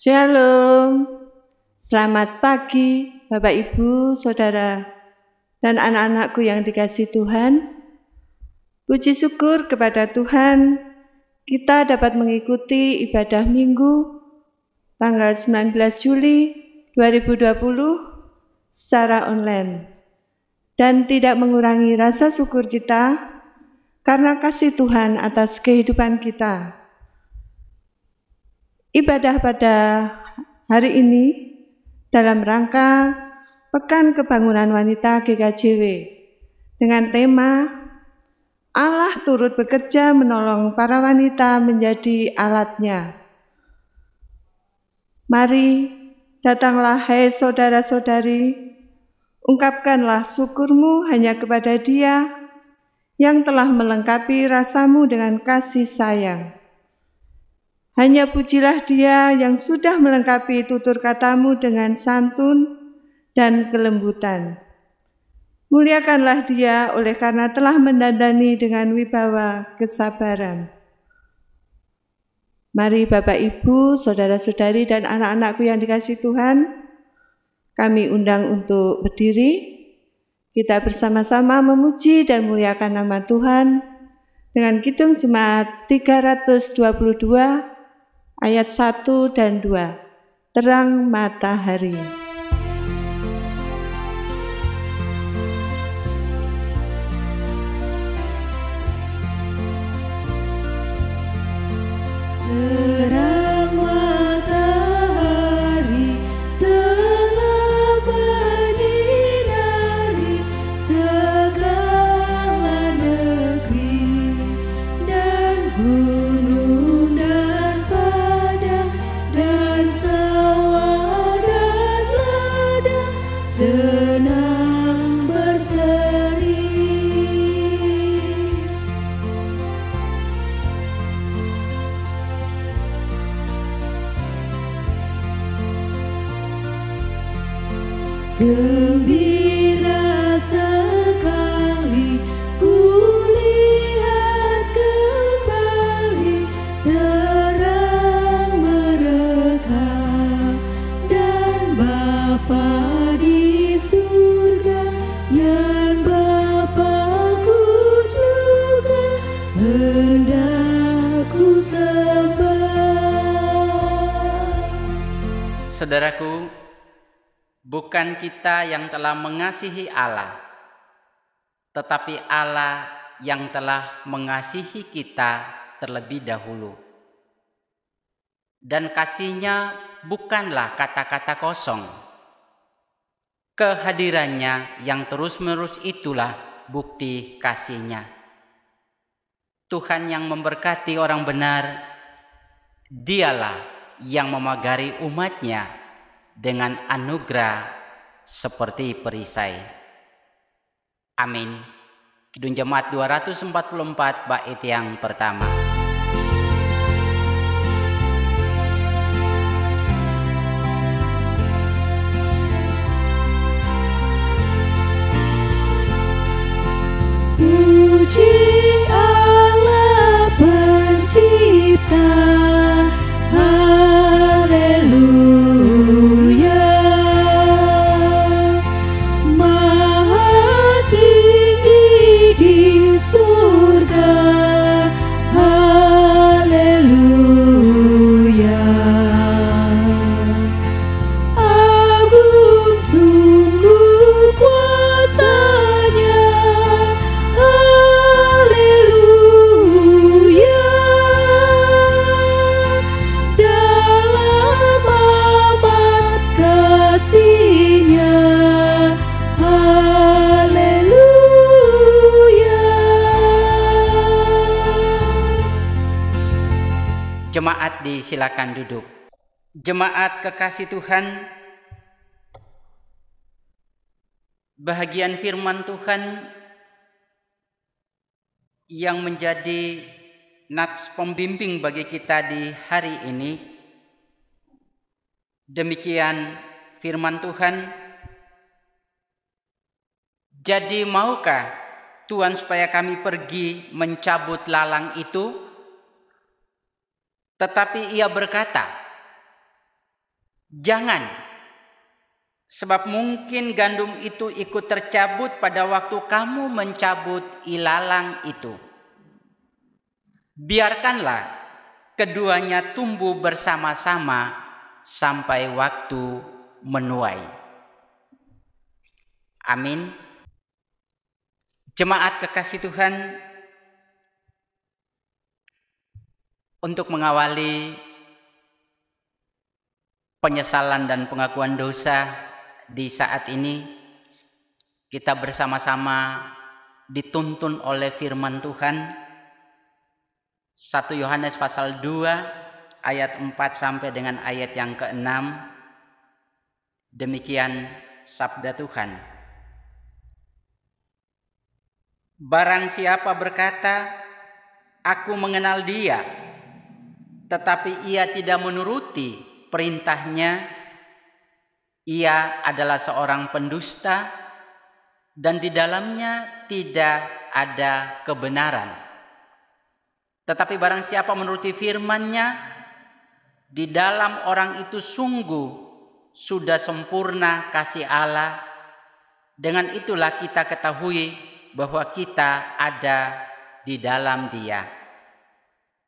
Shalom, selamat pagi Bapak Ibu, Saudara, dan anak-anakku yang dikasihi Tuhan. Puji syukur kepada Tuhan, kita dapat mengikuti ibadah Minggu tanggal 19 Juli 2020 secara online. Dan tidak mengurangi rasa syukur kita karena kasih Tuhan atas kehidupan kita. Ibadah pada hari ini dalam rangka Pekan Kebangunan Wanita GKJW dengan tema Allah turut bekerja menolong para wanita menjadi alatnya. Mari datanglah hai saudara-saudari, ungkapkanlah syukurmu hanya kepada Dia yang telah melengkapi rasamu dengan kasih sayang. Hanya pujilah Dia yang sudah melengkapi tutur katamu dengan santun dan kelembutan. Muliakanlah Dia oleh karena telah mendandani dengan wibawa kesabaran. Mari Bapak Ibu, saudara-saudari dan anak-anakku yang dikasihi Tuhan, kami undang untuk berdiri. Kita bersama-sama memuji dan muliakan nama Tuhan dengan Kidung Jemaat 322 ayat 1 dan 2, terang matahari. Terang matahari telah menyinari segala negeri dan gunung dan padang dan sawah dan ladang senang berseri. Gembira sekali kulihat kembali terang mereka dan Bapa di surga yang Bapakku juga hendak ku sembah. Saudaraku, bukan kita yang telah mengasihi Allah, tetapi Allah yang telah mengasihi kita terlebih dahulu. Dan kasih-Nya bukanlah kata-kata kosong. Kehadirannya yang terus-menerus itulah bukti kasih-Nya. Tuhan yang memberkati orang benar, Dialah yang memagari umat-Nya dengan anugerah seperti perisai. Amin. Kidung Jemaat 244 bait yang pertama. Puji Allah Pencipta, haleluya. Maha tinggi di surga, haleluya. Agung sungguh kuasa-Nya, haleluya. Dalam amat kasih-Nya, haleluya. Jemaat disilakan duduk. Jemaat kekasih Tuhan, bahagian firman Tuhan yang menjadi nats pembimbing bagi kita di hari ini. Demikian firman Tuhan. Jadi maukah Tuhan supaya kami pergi mencabut lalang itu? Tetapi ia berkata, Jangan, sebab mungkin gandum itu ikut tercabut pada waktu kamu mencabut ilalang itu. Biarkanlah keduanya tumbuh bersama-sama sampai waktu menuai. Amin. Jemaat kekasih Tuhan, untuk mengawali penyesalan dan pengakuan dosa di saat ini, kita bersama-sama dituntun oleh firman Tuhan. 1 Yohanes pasal 2 ayat 4 sampai dengan ayat yang ke-6. Demikian sabda Tuhan. Barang siapa berkata, aku mengenal dia, tetapi ia tidak menuruti perintahnya, ia adalah seorang pendusta dan di dalamnya tidak ada kebenaran. Tetapi barang siapa menuruti firman-Nya, di dalam orang itu sungguh sudah sempurna kasih Allah. Dengan itulah kita ketahui bahwa kita ada di dalam Dia.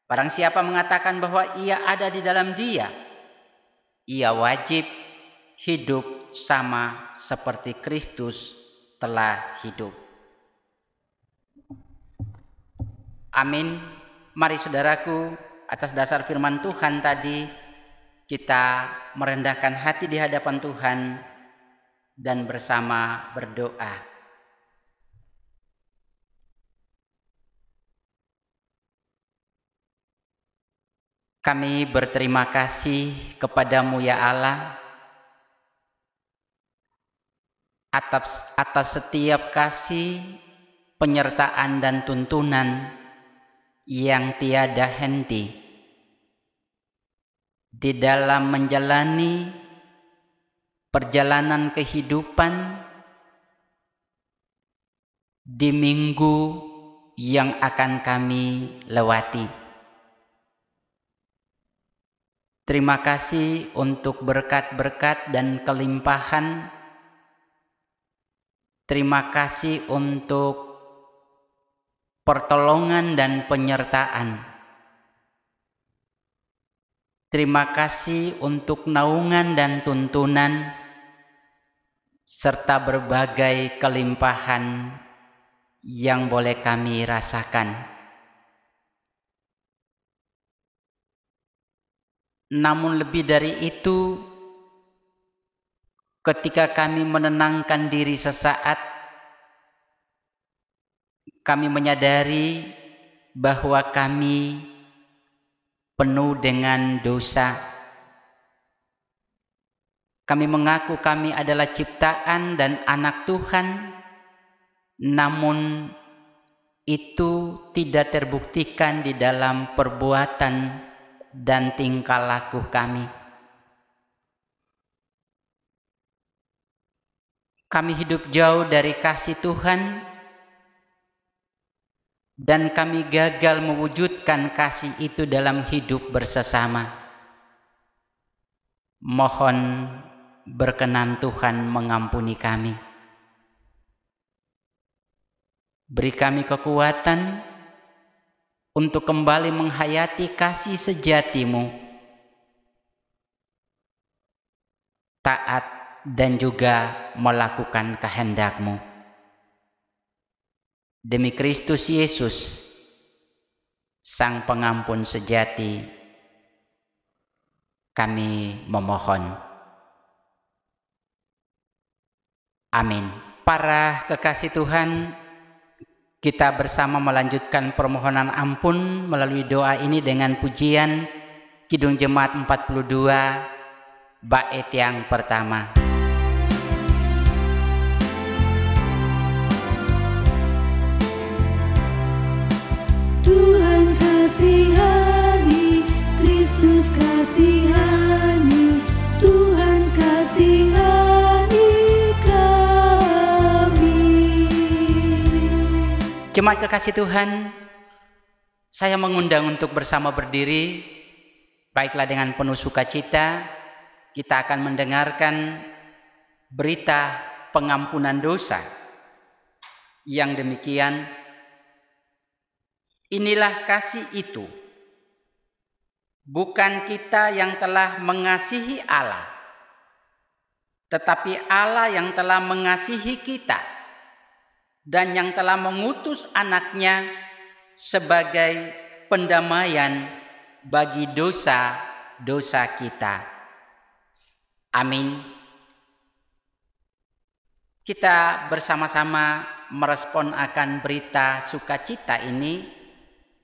Barang siapa mengatakan bahwa ia ada di dalam Dia, ia wajib hidup sama seperti Kristus telah hidup. Amin. Mari saudaraku, atas dasar firman Tuhan tadi, kita merendahkan hati di hadapan Tuhan dan bersama berdoa. Kami berterima kasih kepada-Mu ya Allah atas setiap kasih, penyertaan dan tuntunan yang tiada henti di dalam menjalani perjalanan kehidupan di minggu yang akan kami lewati. Terima kasih untuk berkat-berkat dan kelimpahan. Terima kasih untuk pertolongan dan penyertaan. Terima kasih untuk naungan dan tuntunan, serta berbagai kelimpahan yang boleh kami rasakan. Namun lebih dari itu, ketika kami menenangkan diri sesaat, kami menyadari bahwa kami penuh dengan dosa. Kami mengaku kami adalah ciptaan dan anak Tuhan, namun itu tidak terbuktikan di dalam perbuatan dan tingkah laku kami. Kami hidup jauh dari kasih Tuhan dan kami gagal mewujudkan kasih itu dalam hidup bersama. Mohon berkenan Tuhan mengampuni kami. Beri kami kekuatan untuk kembali menghayati kasih sejati-Mu, taat dan juga melakukan kehendak-Mu. Demi Kristus Yesus, Sang Pengampun sejati, kami memohon. Amin. Para kekasih Tuhan, kita bersama melanjutkan permohonan ampun melalui doa ini dengan pujian Kidung Jemaat 42 bait yang pertama. Tuhan kasihani, Kristus kasihani, Tuhan kasihani kami. Jemaat kekasih Tuhan, saya mengundang untuk bersama berdiri, baiklah dengan penuh sukacita, kita akan mendengarkan berita pengampunan dosa yang demikian. Inilah kasih itu, bukan kita yang telah mengasihi Allah, tetapi Allah yang telah mengasihi kita dan yang telah mengutus anaknya sebagai pendamaian bagi dosa-dosa kita. Amin. Kita bersama-sama merespon akan berita sukacita ini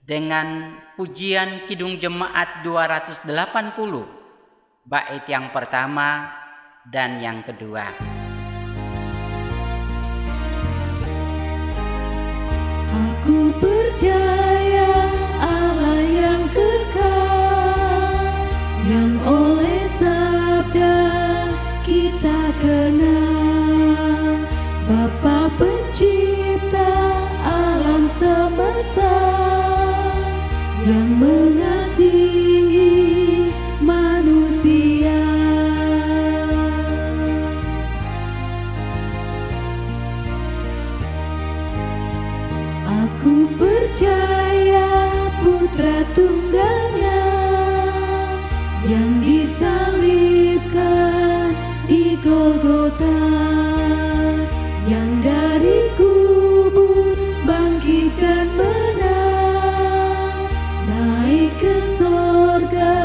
dengan pujian Kidung Jemaat 280, bait yang pertama dan yang kedua. Aku percaya Allah yang kekal, yang oleh sabda kita kenal, Bapa pencipta alam semesta, yang mengasihi manusia. Aku percaya Putra Tunggalnya yang disalibkan di Golgota, yang dari kubur bangkit dan menang, naik ke sorga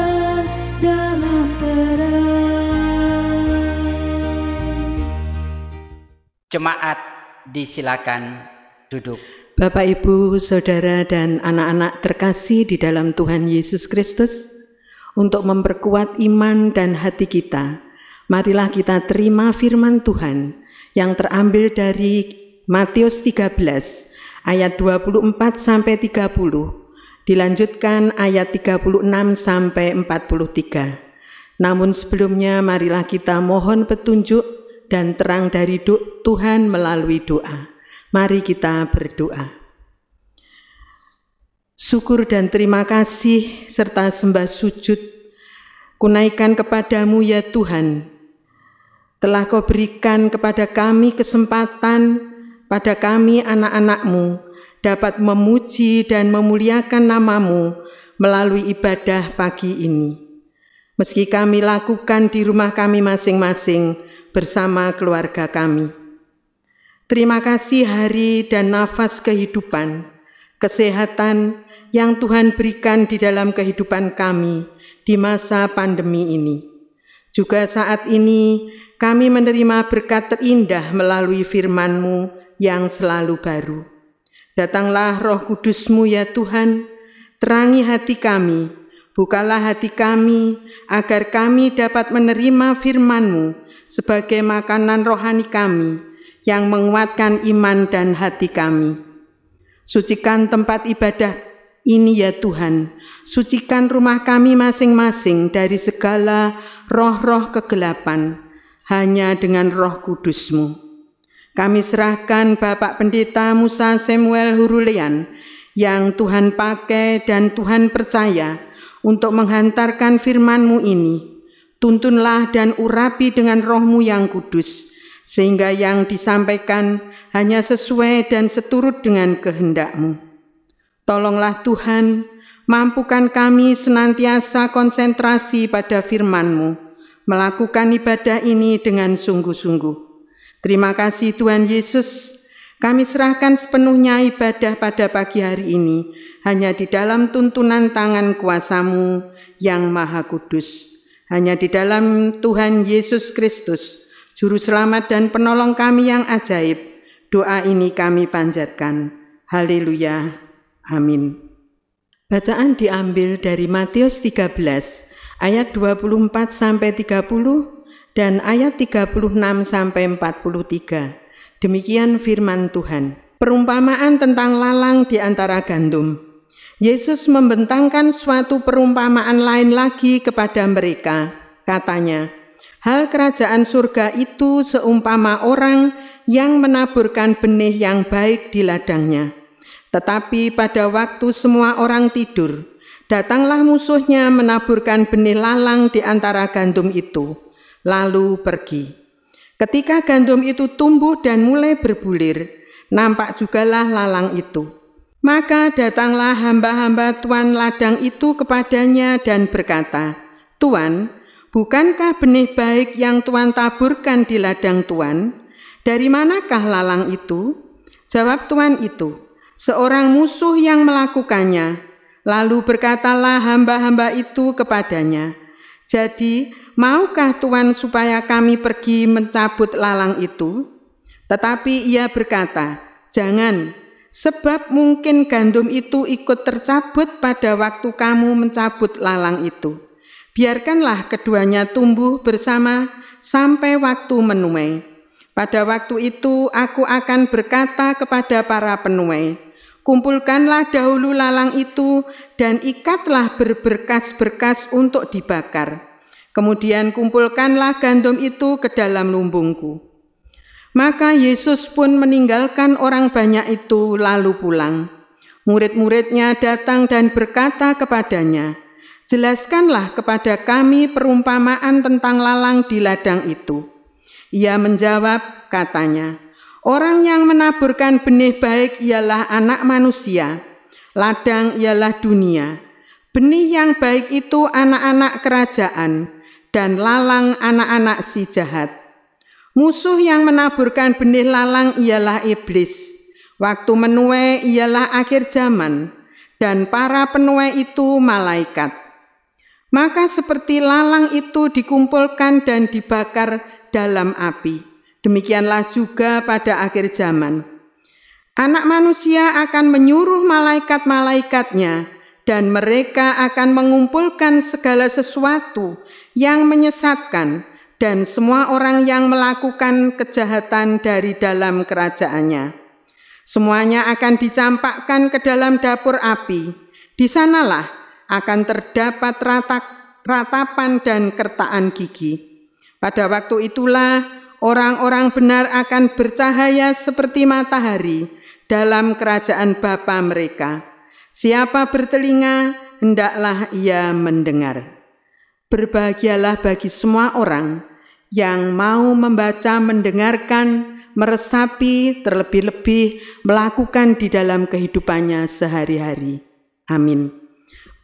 dalam terang. Jemaat disilakan duduk. Bapak, Ibu, Saudara, dan anak-anak terkasih di dalam Tuhan Yesus Kristus, untuk memperkuat iman dan hati kita, marilah kita terima firman Tuhan yang terambil dari Matius 13 ayat 24-30, dilanjutkan ayat 36-43. Namun sebelumnya marilah kita mohon petunjuk dan terang dari Tuhan melalui doa. Mari kita berdoa. Syukur dan terima kasih serta sembah sujud kunaikan kepadamu ya Tuhan. Telah Kau berikan kepada kami kesempatan, pada kami anak-anak-Mu, dapat memuji dan memuliakan nama-Mu melalui ibadah pagi ini. Meski kami lakukan di rumah kami masing-masing bersama keluarga kami. Terima kasih hari dan nafas kehidupan, kesehatan yang Tuhan berikan di dalam kehidupan kami di masa pandemi ini. Juga saat ini kami menerima berkat terindah melalui firman-Mu yang selalu baru. Datanglah Roh Kudus-Mu ya Tuhan, terangi hati kami, bukalah hati kami agar kami dapat menerima firman-Mu sebagai makanan rohani kami yang menguatkan iman dan hati kami. Sucikan tempat ibadah ini ya Tuhan, sucikan rumah kami masing-masing dari segala roh-roh kegelapan, hanya dengan Roh Kudus-Mu. Kami serahkan Bapak Pendeta Musa Samuel Hurulean yang Tuhan pakai dan Tuhan percaya untuk menghantarkan firman-Mu ini. Tuntunlah dan urapi dengan Roh-Mu yang kudus, sehingga yang disampaikan hanya sesuai dan seturut dengan kehendak-Mu. Tolonglah Tuhan, mampukan kami senantiasa konsentrasi pada firman-Mu, melakukan ibadah ini dengan sungguh-sungguh. Terima kasih Tuhan Yesus, kami serahkan sepenuhnya ibadah pada pagi hari ini, hanya di dalam tuntunan tangan kuasa-Mu yang Maha Kudus. Hanya di dalam Tuhan Yesus Kristus, Juru Selamat dan Penolong kami yang ajaib, doa ini kami panjatkan. Haleluya. Amin. Bacaan diambil dari Matius 13 ayat 24-30 dan ayat 36-43. Demikian firman Tuhan. Perumpamaan tentang lalang di antara gandum. Yesus membentangkan suatu perumpamaan lain lagi kepada mereka. Katanya, hal kerajaan surga itu seumpama orang yang menaburkan benih yang baik di ladangnya. Tetapi pada waktu semua orang tidur, datanglah musuhnya menaburkan benih lalang di antara gandum itu. lalu pergi. Ketika gandum itu tumbuh dan mulai berbulir, nampak jugalah lalang itu. Maka datanglah hamba-hamba tuan ladang itu kepadanya dan berkata, "Tuan, bukankah benih baik yang Tuan taburkan di ladang Tuan? Dari manakah lalang itu?" Jawab tuan itu, "Seorang musuh yang melakukannya." Lalu berkatalah hamba-hamba itu kepadanya, "Jadi, maukah Tuan supaya kami pergi mencabut lalang itu?" Tetapi ia berkata, "Jangan, sebab mungkin gandum itu ikut tercabut pada waktu kamu mencabut lalang itu. Biarkanlah keduanya tumbuh bersama sampai waktu menuai. Pada waktu itu aku akan berkata kepada para penuai, kumpulkanlah dahulu lalang itu dan ikatlah berberkas-berkas untuk dibakar. Kemudian kumpulkanlah gandum itu ke dalam lumbungku." Maka Yesus pun meninggalkan orang banyak itu lalu pulang. Murid-muridnya datang dan berkata kepadanya, "Jelaskanlah kepada kami perumpamaan tentang lalang di ladang itu." Ia menjawab, katanya, "Orang yang menaburkan benih baik ialah Anak Manusia, ladang ialah dunia. Benih yang baik itu anak-anak kerajaan, dan lalang anak-anak si jahat. Musuh yang menaburkan benih lalang ialah iblis. Waktu menuai ialah akhir zaman, dan para penuai itu malaikat. Maka seperti lalang itu dikumpulkan dan dibakar dalam api, demikianlah juga pada akhir zaman. Anak Manusia akan menyuruh malaikat-malaikatnya, dan mereka akan mengumpulkan segala sesuatu yang menyesatkan dan semua orang yang melakukan kejahatan dari dalam kerajaannya. Semuanya akan dicampakkan ke dalam dapur api. Di sanalah akan terdapat ratapan dan kertaan gigi. Pada waktu itulah orang-orang benar akan bercahaya seperti matahari dalam kerajaan Bapa mereka. Siapa bertelinga, hendaklah ia mendengar. Berbahagialah bagi semua orang yang mau membaca, mendengarkan, meresapi, terlebih-lebih melakukan di dalam kehidupannya sehari-hari. Amin.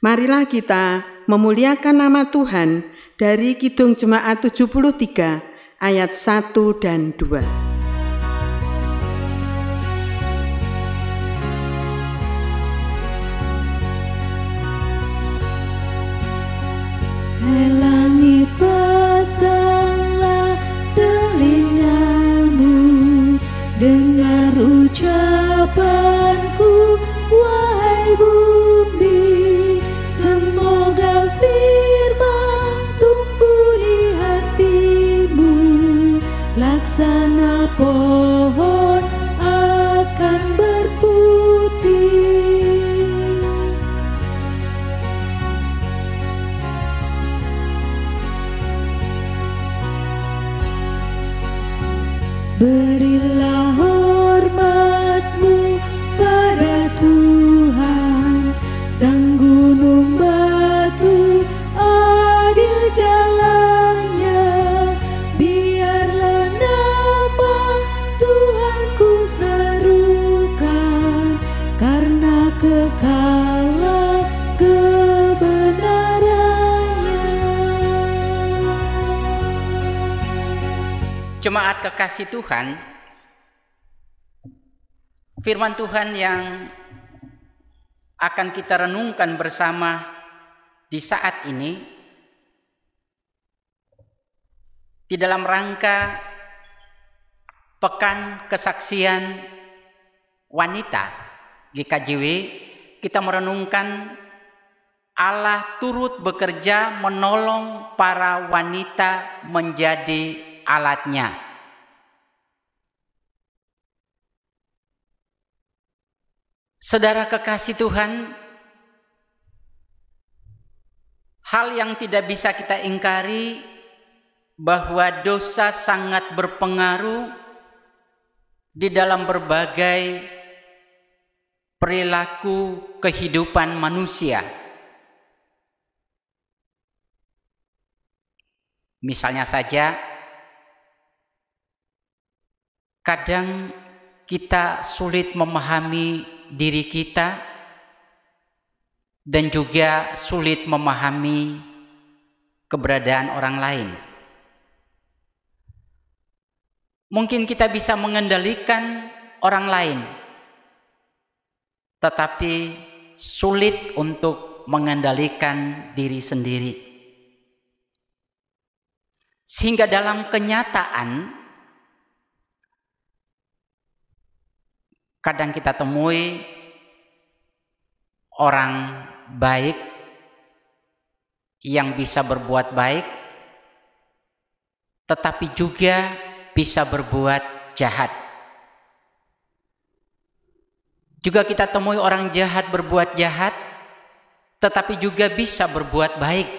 Marilah kita memuliakan nama Tuhan dari Kidung Jemaat 73 ayat 1 dan 2. Hai langit, pasanglah telingamu, dengar ucapanku, wahai bumi. Semoga firman tumbuh di hatimu, laksana pohon akan berputih. Berilah hormatmu pada Tuhan, sang gunung batu, adil jalannya. Biarlah nama Tuhanku serukan, karena kekalah kebenarannya. Jemaat kekasih Tuhan, firman Tuhan yang akan kita renungkan bersama di saat ini di dalam rangka Pekan Kesaksian Wanita GKJW, kita merenungkan Allah turut bekerja menolong para wanita menjadi alatnya. Saudara kekasih Tuhan, hal yang tidak bisa kita ingkari bahwa dosa sangat berpengaruh di dalam berbagai perilaku kehidupan manusia. Misalnya saja, kadang kita sulit memahami diri kita dan juga sulit memahami keberadaan orang lain. Mungkin kita bisa mengendalikan orang lain, tetapi sulit untuk mengendalikan diri sendiri. Sehingga dalam kenyataan, kadang kita temui orang baik yang bisa berbuat baik, tetapi juga bisa berbuat jahat. Juga kita temui orang jahat berbuat jahat, tetapi juga bisa berbuat baik.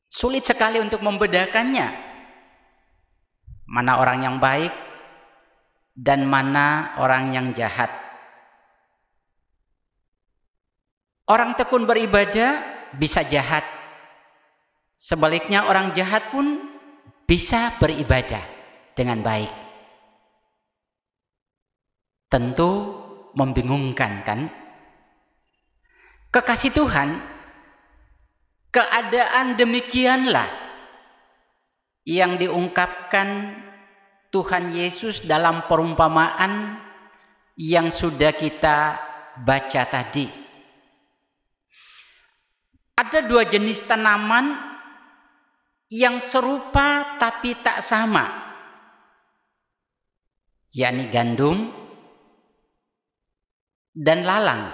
Sulit sekali untuk membedakannya. Mana orang yang baik dan mana orang yang jahat. Orang tekun beribadah bisa jahat. Sebaliknya orang jahat pun bisa beribadah dengan baik. Tentu membingungkan, kan? Kekasih Tuhan, keadaan demikianlah yang diungkapkan Tuhan Yesus dalam perumpamaan yang sudah kita baca tadi. Ada dua jenis tanaman yang serupa tapi tak sama, yakni gandum dan lalang,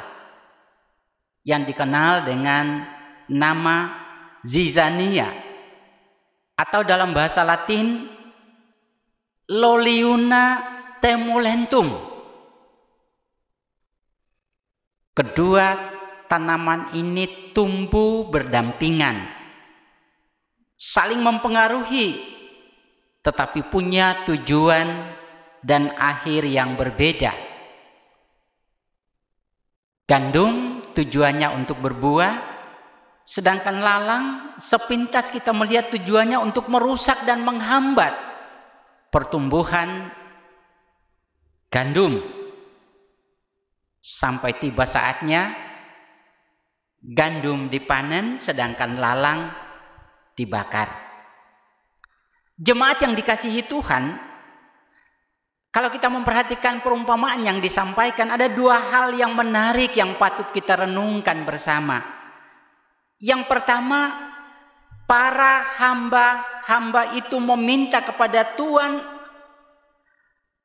yang dikenal dengan nama zizania, atau dalam bahasa Latin Loliuna temulentum. Kedua tanaman ini tumbuh berdampingan, saling mempengaruhi, tetapi punya tujuan dan akhir yang berbeda. Gandum tujuannya untuk berbuah, sedangkan lalang sepintas kita melihat tujuannya untuk merusak dan menghambat pertumbuhan gandum. Sampai tiba saatnya gandum dipanen sedangkan lalang dibakar. Jemaat yang dikasihi Tuhan, kalau kita memperhatikan perumpamaan yang disampaikan, ada dua hal yang menarik yang patut kita renungkan bersama. Yang pertama, para hamba-hamba itu meminta kepada Tuhan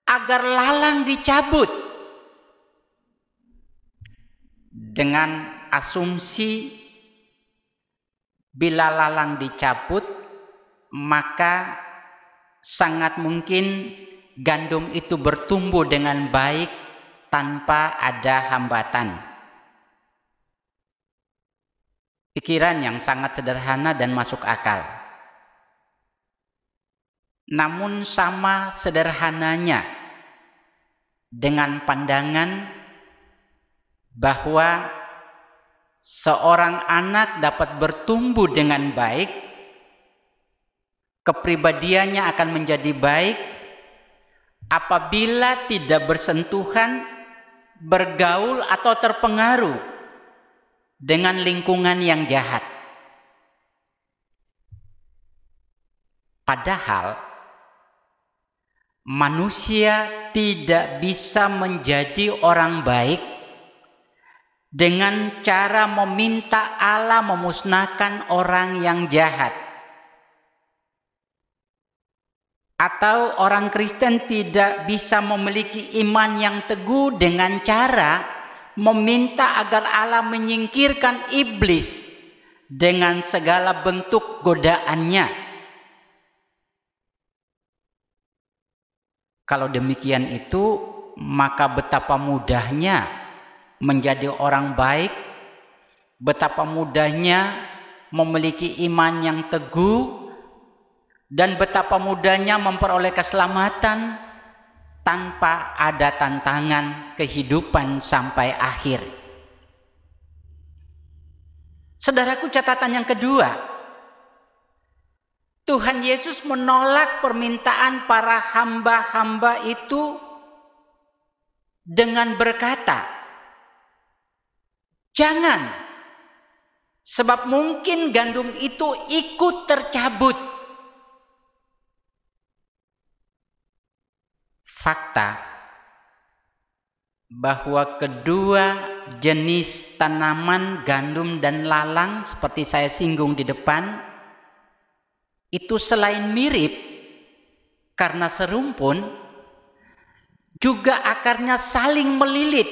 agar lalang dicabut, dengan asumsi bila lalang dicabut maka sangat mungkin gandum itu bertumbuh dengan baik tanpa ada hambatan. Pikiran yang sangat sederhana dan masuk akal. Namun sama sederhananya dengan pandangan bahwa seorang anak dapat bertumbuh dengan baik, kepribadiannya akan menjadi baik apabila tidak bersentuhan, bergaul atau terpengaruh dengan lingkungan yang jahat. Padahal manusia tidak bisa menjadi orang baik dengan cara meminta Allah memusnahkan orang yang jahat. Atau orang Kristen tidak bisa memiliki iman yang teguh dengan cara meminta agar Allah menyingkirkan iblis dengan segala bentuk godaannya. Kalau demikian itu, maka betapa mudahnya menjadi orang baik, betapa mudahnya memiliki iman yang teguh, dan betapa mudahnya memperoleh keselamatan tanpa ada tantangan kehidupan sampai akhir. Saudaraku, catatan yang kedua, Tuhan Yesus menolak permintaan para hamba-hamba itu dengan berkata, "Jangan, sebab mungkin gandum itu ikut tercabut." Fakta bahwa kedua jenis tanaman gandum dan lalang seperti saya singgung di depan itu selain mirip karena serumpun, juga akarnya saling melilit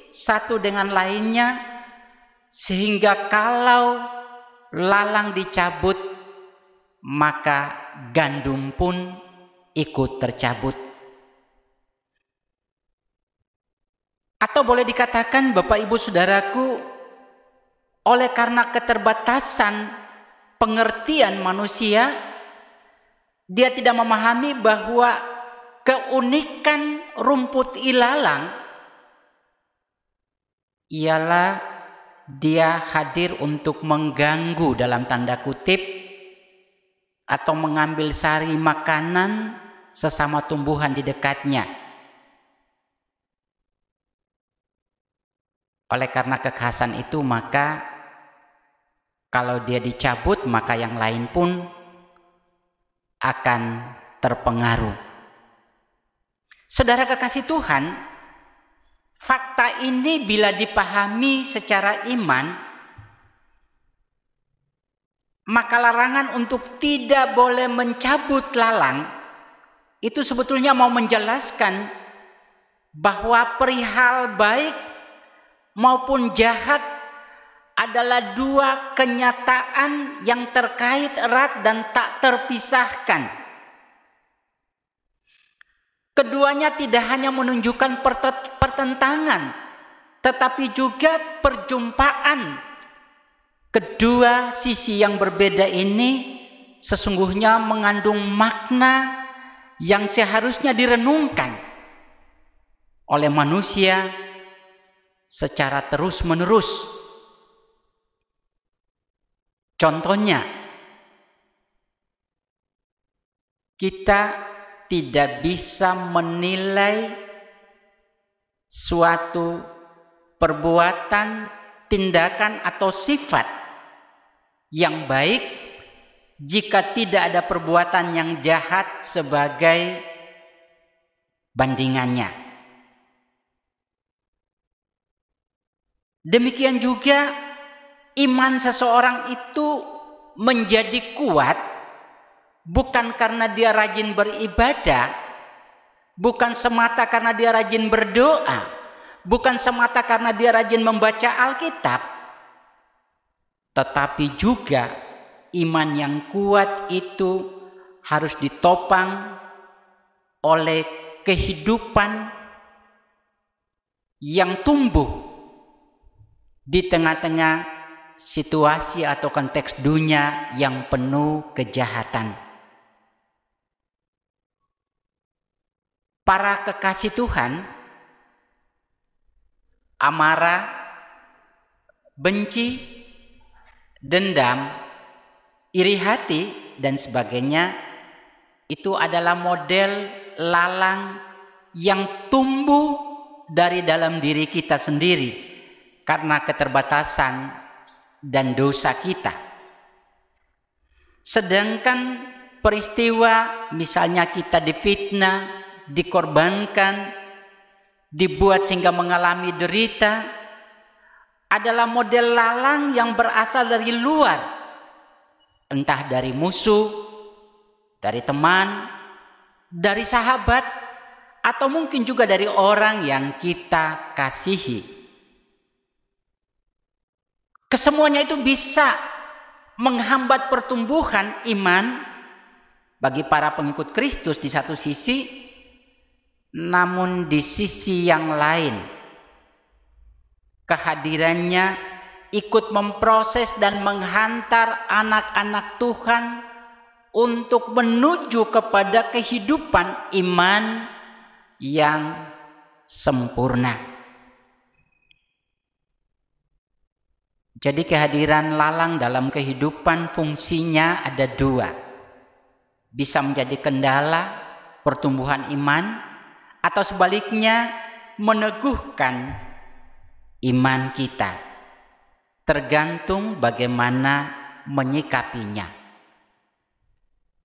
satu dengan lainnya, sehingga kalau lalang dicabut maka gandum pun ikut tercabut. Atau boleh dikatakan Bapak Ibu Saudaraku, oleh karena keterbatasan pengertian manusia, dia tidak memahami bahwa keunikan rumput ilalang ialah dia hadir untuk mengganggu dalam tanda kutip atau mengambil sari makanan sesama tumbuhan di dekatnya. Oleh karena kekhasan itu, maka kalau dia dicabut maka yang lain pun akan terpengaruh. Saudara kekasih Tuhan, fakta ini bila dipahami secara iman, maka larangan untuk tidak boleh mencabut lalang itu sebetulnya mau menjelaskan bahwa perihal baik maupun jahat adalah dua kenyataan yang terkait erat dan tak terpisahkan. Keduanya tidak hanya menunjukkan pertentangan, tetapi juga perjumpaan. Kedua sisi yang berbeda ini sesungguhnya mengandung makna yang seharusnya direnungkan oleh manusia secara terus-menerus. Contohnya, kita tidak bisa menilai suatu perbuatan, tindakan atau sifat yang baik jika tidak ada perbuatan yang jahat sebagai bandingannya. Demikian juga iman seseorang itu menjadi kuat bukan karena dia rajin beribadah, bukan semata karena dia rajin berdoa, bukan semata karena dia rajin membaca Alkitab, tetapi juga iman yang kuat itu harus ditopang oleh kehidupan yang tumbuh di tengah-tengah situasi atau konteks dunia yang penuh kejahatan. Para kekasih Tuhan, amarah, benci, dendam, iri hati, dan sebagainya itu adalah model lalang yang tumbuh dari dalam diri kita sendiri karena keterbatasan dan dosa kita. Sedangkan peristiwa misalnya kita difitnah, dikorbankan, dibuat sehingga mengalami derita adalah model lalang yang berasal dari luar, entah dari musuh, dari teman, dari sahabat, atau mungkin juga dari orang yang kita kasihi. Kesemuanya itu bisa menghambat pertumbuhan iman bagi para pengikut Kristus di satu sisi, namun di sisi yang lain kehadirannya ikut memproses dan menghantar anak-anak Tuhan untuk menuju kepada kehidupan iman yang sempurna. Jadi kehadiran lalang dalam kehidupan fungsinya ada dua. bisa menjadi kendala pertumbuhan iman, atau sebaliknya meneguhkan iman kita. Tergantung bagaimana menyikapinya.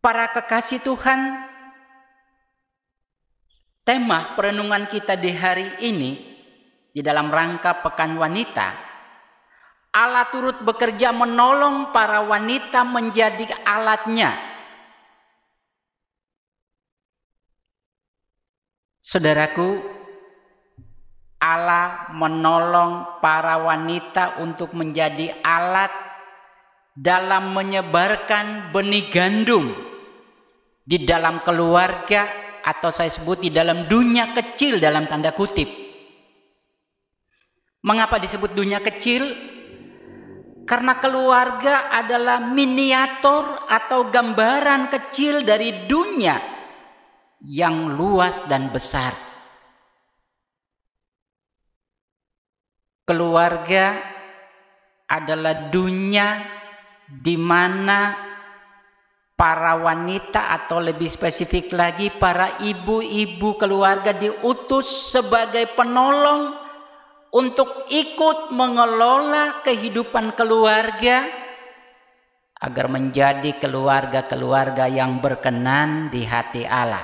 Para kekasih Tuhan, tema perenungan kita di hari ini di dalam rangka Pekan Wanita, Allah turut bekerja menolong para wanita menjadi alatnya. Saudaraku, Allah menolong para wanita untuk menjadi alat dalam menyebarkan benih gandum di dalam keluarga, atau saya sebut di dalam dunia kecil dalam tanda kutip. Mengapa disebut dunia kecil? Karena keluarga adalah miniatur atau gambaran kecil dari dunia yang luas dan besar. Keluarga adalah dunia di mana para wanita, atau lebih spesifik lagi para ibu-ibu keluarga, diutus sebagai penolong untuk ikut mengelola kehidupan keluarga agar menjadi keluarga-keluarga yang berkenan di hati Allah.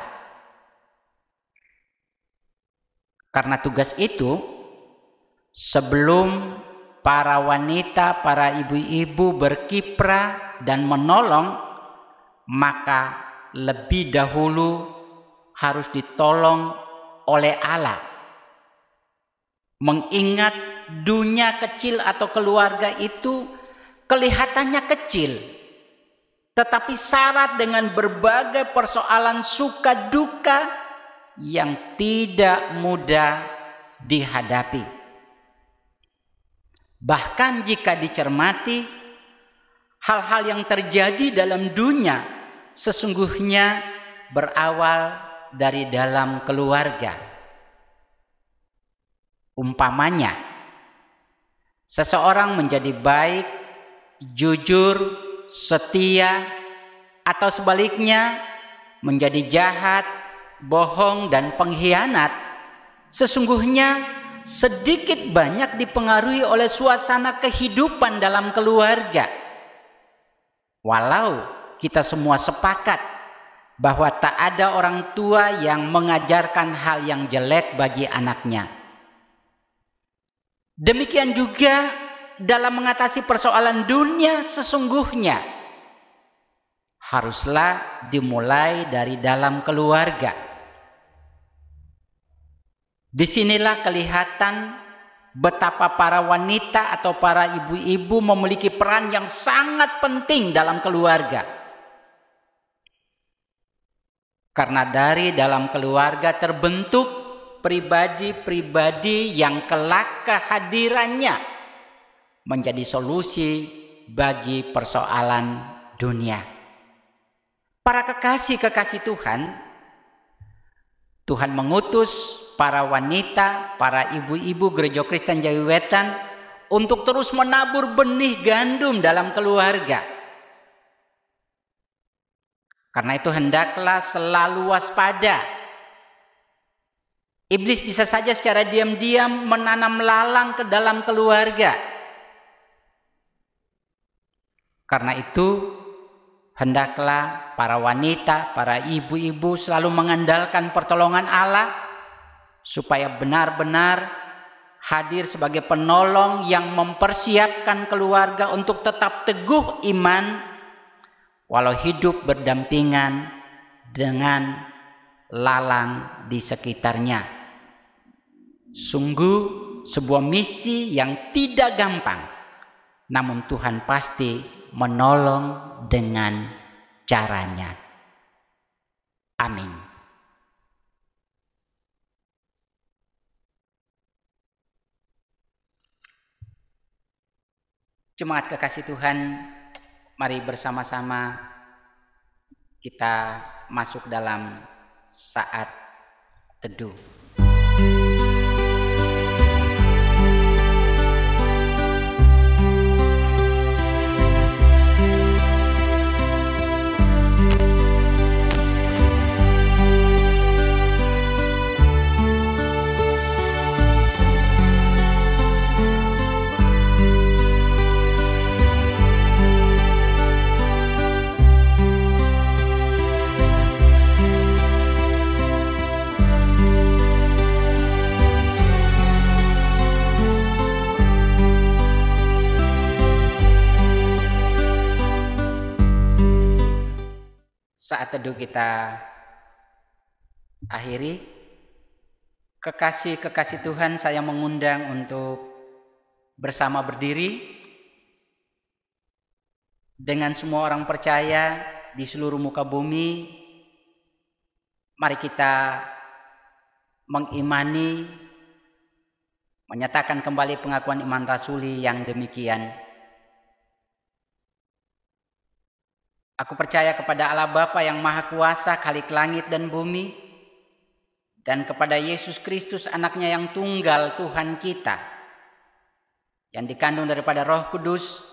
Karena tugas itu, sebelum para wanita, para ibu-ibu berkiprah dan menolong, maka lebih dahulu harus ditolong oleh Allah. Mengingat dunia kecil atau keluarga itu kelihatannya kecil, tetapi syarat dengan berbagai persoalan suka duka yang tidak mudah dihadapi. Bahkan jika dicermati, hal-hal yang terjadi dalam dunia sesungguhnya berawal dari dalam keluarga. Umpamanya, seseorang menjadi baik, jujur, setia, atau sebaliknya menjadi jahat, bohong, dan pengkhianat, sesungguhnya sedikit banyak dipengaruhi oleh suasana kehidupan dalam keluarga. Walau kita semua sepakat bahwa tak ada orang tua yang mengajarkan hal yang jelek bagi anaknya. Demikian juga dalam mengatasi persoalan dunia, sesungguhnya haruslah dimulai dari dalam keluarga. Disinilah kelihatan betapa para wanita atau para ibu-ibu memiliki peran yang sangat penting dalam keluarga. Karena dari dalam keluarga terbentuk pribadi-pribadi yang kelak kehadirannya menjadi solusi bagi persoalan dunia. Para kekasih-kekasih Tuhan, Tuhan mengutus para wanita, para ibu-ibu Gereja Kristen Jawi Wetan untuk terus menabur benih gandum dalam keluarga. Karena itu hendaklah selalu waspada. Iblis bisa saja secara diam-diam menanam lalang ke dalam keluarga. Karena itu hendaklah para wanita, para ibu-ibu selalu mengandalkan pertolongan Allah supaya benar-benar hadir sebagai penolong yang mempersiapkan keluarga untuk tetap teguh iman walau hidup berdampingan dengan lalang di sekitarnya. Sungguh sebuah misi yang tidak gampang, namun Tuhan pasti menolong dengan caranya. Amin. Jemaat kekasih Tuhan, mari bersama-sama kita masuk dalam saat teduh. saat teduh kita akhiri. Kekasih-kekasih Tuhan, saya mengundang untuk bersama berdiri dengan semua orang percaya di seluruh muka bumi. Mari kita mengimani, menyatakan kembali pengakuan iman rasuli yang demikian. Aku percaya kepada Allah Bapa yang Maha Kuasa, Khalik langit dan bumi, dan kepada Yesus Kristus anaknya yang tunggal Tuhan kita, yang dikandung daripada Roh Kudus,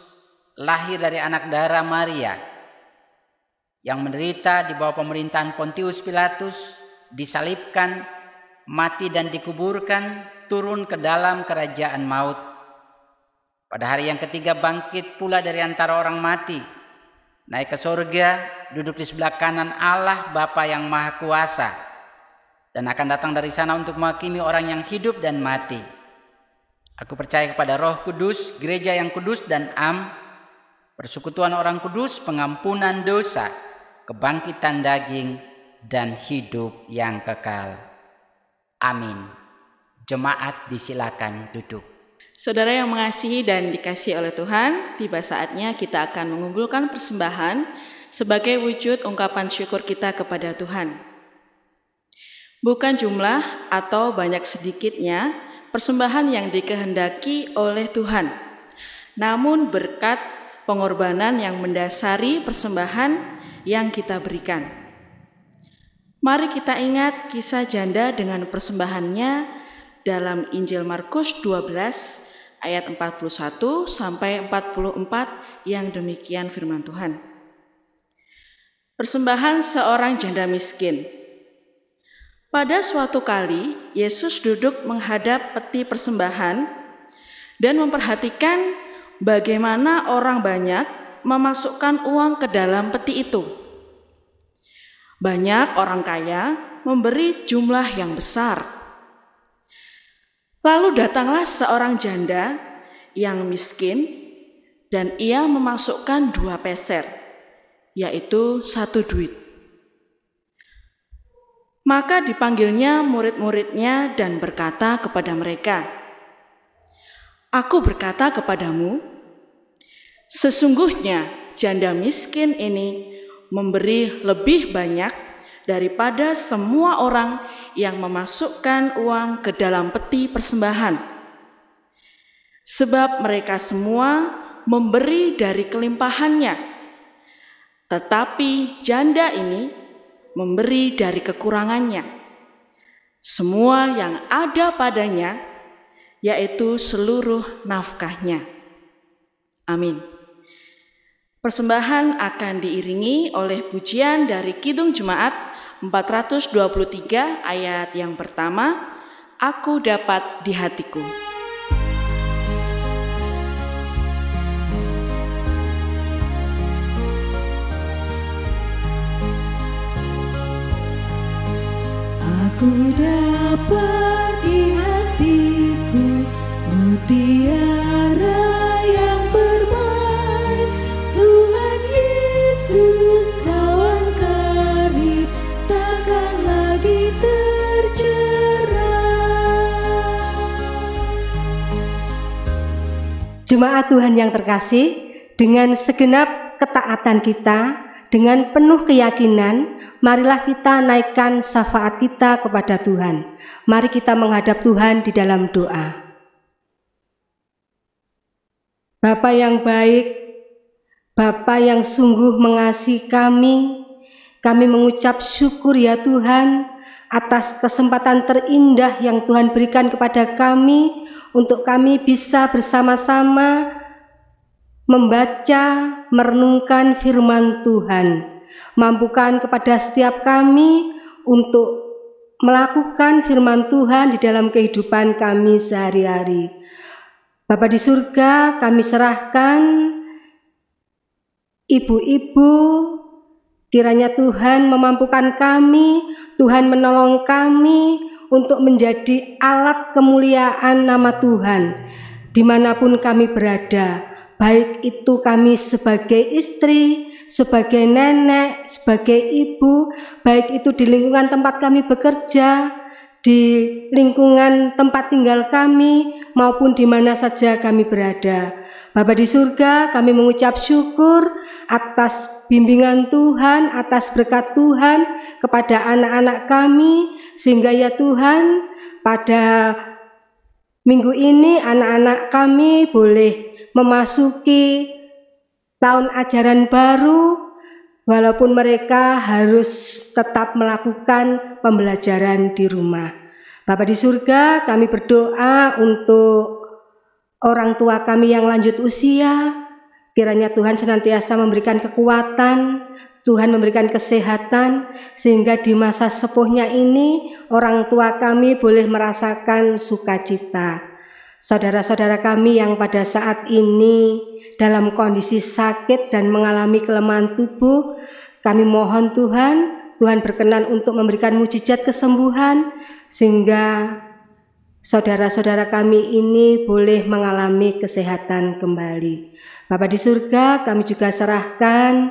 lahir dari anak darah Maria, yang menderita di bawah pemerintahan Pontius Pilatus, disalibkan, mati dan dikuburkan, turun ke dalam kerajaan maut. Pada hari yang ketiga bangkit pula dari antara orang mati, naik ke surga, duduk di sebelah kanan Allah Bapa yang Maha Kuasa, dan akan datang dari sana untuk menghakimi orang yang hidup dan mati. Aku percaya kepada Roh Kudus, gereja yang kudus dan am, persekutuan orang kudus, pengampunan dosa, kebangkitan daging, dan hidup yang kekal. Amin. Jemaat disilakan duduk. Saudara yang mengasihi dan dikasihi oleh Tuhan, tiba saatnya kita akan mengumpulkan persembahan sebagai wujud ungkapan syukur kita kepada Tuhan. Bukan jumlah atau banyak sedikitnya persembahan yang dikehendaki oleh Tuhan, namun berkat pengorbanan yang mendasari persembahan yang kita berikan. Mari kita ingat kisah janda dengan persembahannya dalam Injil Markus 12 ayat 41 sampai 44 yang demikian firman Tuhan. Persembahan seorang janda miskin. Pada suatu kali, Yesus duduk menghadap peti persembahan dan memperhatikan bagaimana orang banyak memasukkan uang ke dalam peti itu. Banyak orang kaya memberi jumlah yang besar. Lalu datanglah seorang janda yang miskin dan ia memasukkan 2 peser, yaitu 1 duit. Maka dipanggilnya murid-muridnya dan berkata kepada mereka, "Aku berkata kepadamu, sesungguhnya janda miskin ini memberi lebih banyak daripada semua orang yang memasukkan uang ke dalam peti persembahan. Sebab mereka semua memberi dari kelimpahannya, tetapi janda ini memberi dari kekurangannya, semua yang ada padanya, yaitu seluruh nafkahnya." Amin. Persembahan akan diiringi oleh pujian dari Kidung Jemaat 423 ayat yang pertama, "Aku dapat di hatiku." Aku dapat di hatiku mutiara yang bermain, Tuhan Yesus kawan karib takkan lagi tercerai. Jemaat Tuhan yang terkasih, dengan segenap ketaatan kita, dengan penuh keyakinan, marilah kita naikkan syafaat kita kepada Tuhan. Mari kita menghadap Tuhan di dalam doa. Bapa yang baik, Bapa yang sungguh mengasihi kami mengucap syukur ya Tuhan atas kesempatan terindah yang Tuhan berikan kepada kami untuk kami bisa bersama-sama membaca, merenungkan firman Tuhan. Mampukan kepada setiap kami untuk melakukan firman Tuhan di dalam kehidupan kami sehari-hari. Bapa di surga, kami serahkan ibu-ibu, kiranya Tuhan memampukan kami, Tuhan menolong kami untuk menjadi alat kemuliaan nama Tuhan dimanapun kami berada. Baik itu kami sebagai istri, sebagai nenek, sebagai ibu, baik itu di lingkungan tempat kami bekerja, di lingkungan tempat tinggal kami, maupun di mana saja kami berada. Bapa di surga, kami mengucap syukur atas bimbingan Tuhan, atas berkat Tuhan kepada anak-anak kami, sehingga ya Tuhan, pada minggu ini anak-anak kami boleh memasuki tahun ajaran baru, walaupun mereka harus tetap melakukan pembelajaran di rumah. Bapa di surga, kami berdoa untuk orang tua kami yang lanjut usia, kiranya Tuhan senantiasa memberikan kekuatan, Tuhan memberikan kesehatan, sehingga di masa sepuhnya ini orang tua kami boleh merasakan sukacita. Saudara-saudara kami yang pada saat ini dalam kondisi sakit dan mengalami kelemahan tubuh, kami mohon Tuhan berkenan untuk memberikan mujizat kesembuhan, sehingga saudara-saudara kami ini boleh mengalami kesehatan kembali. Bapa di surga, kami juga serahkan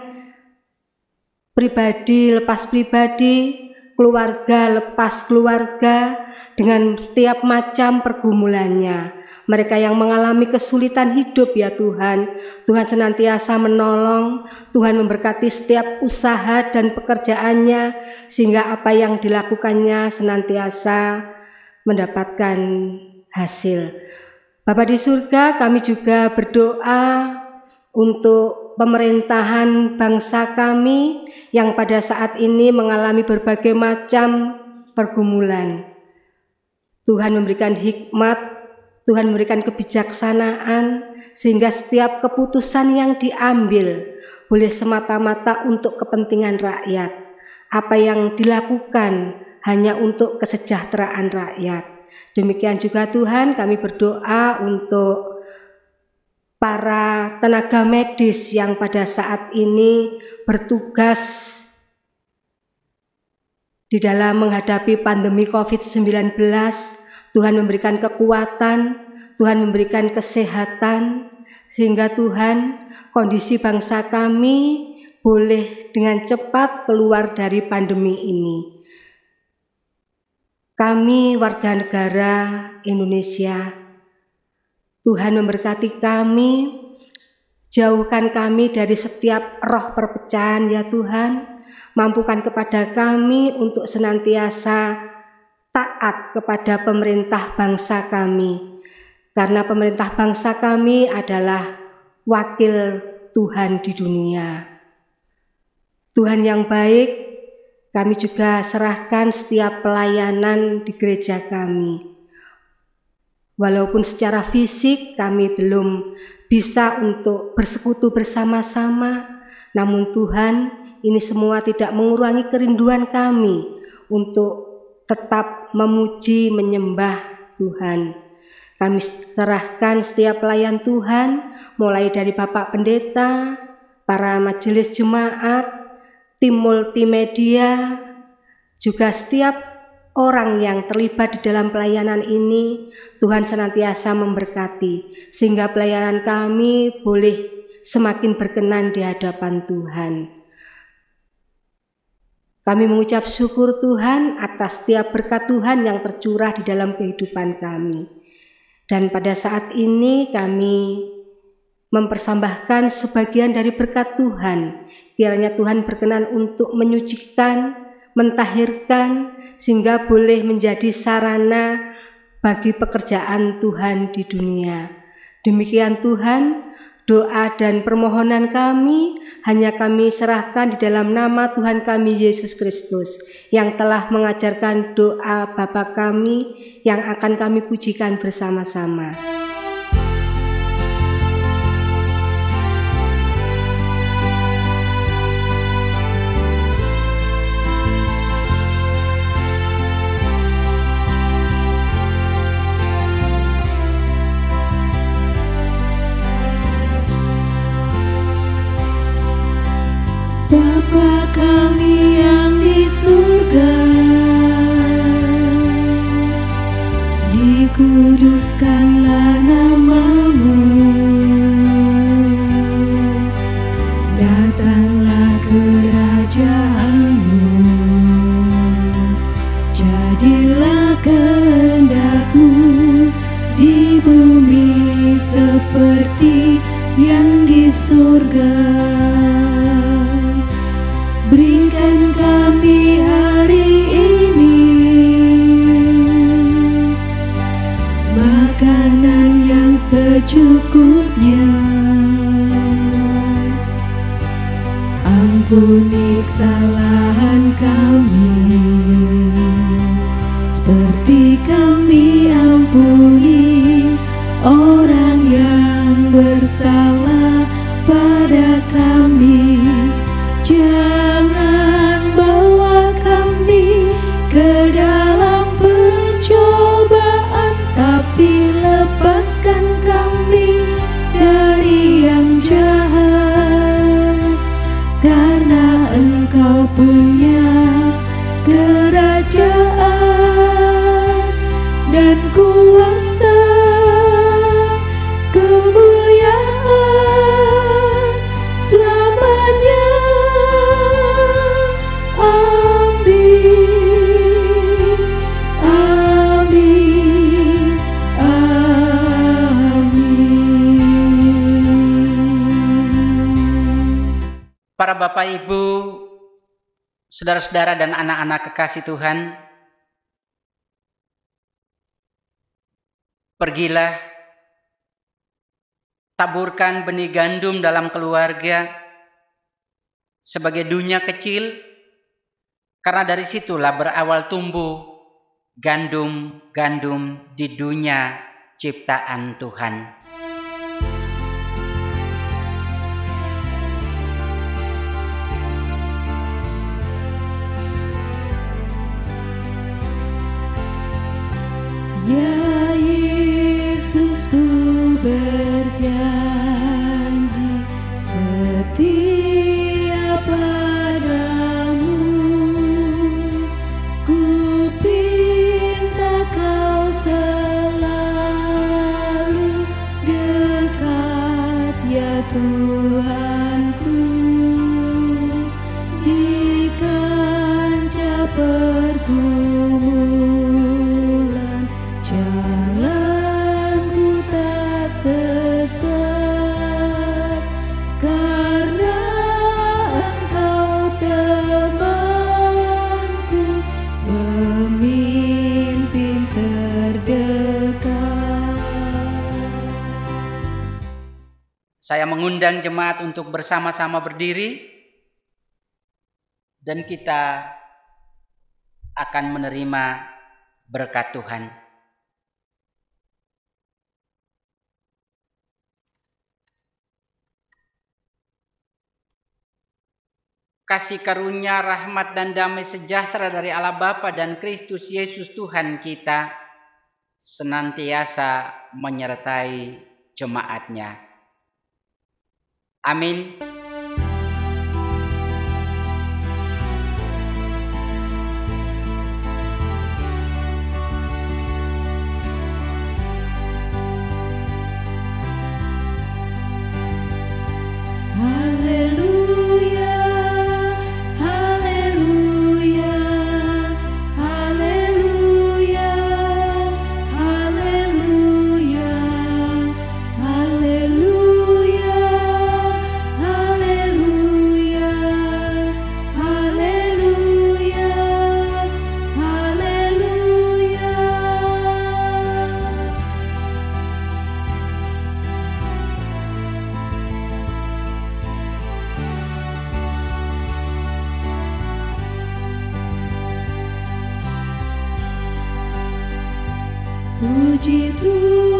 pribadi lepas pribadi, keluarga lepas keluarga, dengan setiap macam pergumulannya. Mereka yang mengalami kesulitan hidup ya Tuhan, Tuhan senantiasa menolong, Tuhan memberkati setiap usaha dan pekerjaannya, sehingga apa yang dilakukannya senantiasa mendapatkan hasil. Bapa di surga, kami juga berdoa untuk pemerintahan bangsa kami yang pada saat ini mengalami berbagai macam pergumulan. Tuhan memberikan hikmat, Tuhan memberikan kebijaksanaan, sehingga setiap keputusan yang diambil boleh semata-mata untuk kepentingan rakyat. Apa yang dilakukan hanya untuk kesejahteraan rakyat. Demikian juga Tuhan, kami berdoa untuk para tenaga medis yang pada saat ini bertugas di dalam menghadapi pandemi COVID-19. Tuhan memberikan kekuatan, Tuhan memberikan kesehatan, sehingga Tuhan, kondisi bangsa kami boleh dengan cepat keluar dari pandemi ini. Kami warga negara Indonesia, Tuhan memberkati kami, jauhkan kami dari setiap roh perpecahan ya Tuhan, mampukan kepada kami untuk senantiasa taat kepada pemerintah bangsa kami, karena pemerintah bangsa kami adalah wakil Tuhan di dunia. Tuhan yang baik, kami juga serahkan setiap pelayanan di gereja kami. Walaupun secara fisik kami belum bisa untuk bersekutu bersama-sama, namun Tuhan, ini semua tidak mengurangi kerinduan kami untuk tetap memuji, menyembah Tuhan. Kami serahkan setiap pelayan Tuhan, mulai dari Bapak Pendeta, para majelis jemaat, tim multimedia, juga setiap orang yang terlibat di dalam pelayanan ini. Tuhan senantiasa memberkati, sehingga pelayanan kami boleh semakin berkenan di hadapan Tuhan. Kami mengucap syukur Tuhan atas setiap berkat Tuhan yang tercurah di dalam kehidupan kami. Dan pada saat ini kami mempersembahkan sebagian dari berkat Tuhan. Kiranya Tuhan berkenan untuk menyucikan, mentahirkan, sehingga boleh menjadi sarana bagi pekerjaan Tuhan di dunia. Demikian Tuhan, doa dan permohonan kami hanya kami serahkan di dalam nama Tuhan kami Yesus Kristus, yang telah mengajarkan doa Bapa kami yang akan kami pujikan bersama-sama. Bapa kami yang di surga, dikuduskanlah nama-Mu, datanglah bumi seperti yang di surga. Berikan kami hari ini makanan yang secukupnya. Ampuni kesalahan kami seperti kami ampuni orang yang bersalah pada kami. Jangan bawa kami ke dalam pencobaan, tapi lepaskan kami dari yang jahat. Karena Engkau punya kerajaan dan kuasa, kemuliaan selamanya. Amin, amin, amin. Para Bapak Ibu, saudara-saudara dan anak-anak kekasih Tuhan, pergilah, taburkan benih gandum dalam keluarga sebagai dunia kecil, karena dari situlah berawal tumbuh gandum-gandum di dunia ciptaan Tuhan. Ya Yesus, ku berjanji setia padamu. Ku pinta kau selalu dekat, ya Tuhanku, di kancah pergumulan. Jalanku tak sesat, karena Engkau temanku, pemimpin terdekat. Saya mengundang jemaat untuk bersama-sama berdiri dan kita akan menerima berkat Tuhan. Kasih karunia, rahmat dan damai sejahtera dari Allah Bapa dan Kristus Yesus Tuhan kita senantiasa menyertai jemaatnya. Amin. Haleluya, haleluya, haleluya, haleluya, haleluya, haleluya, haleluya, haleluya. Puji Tuhan.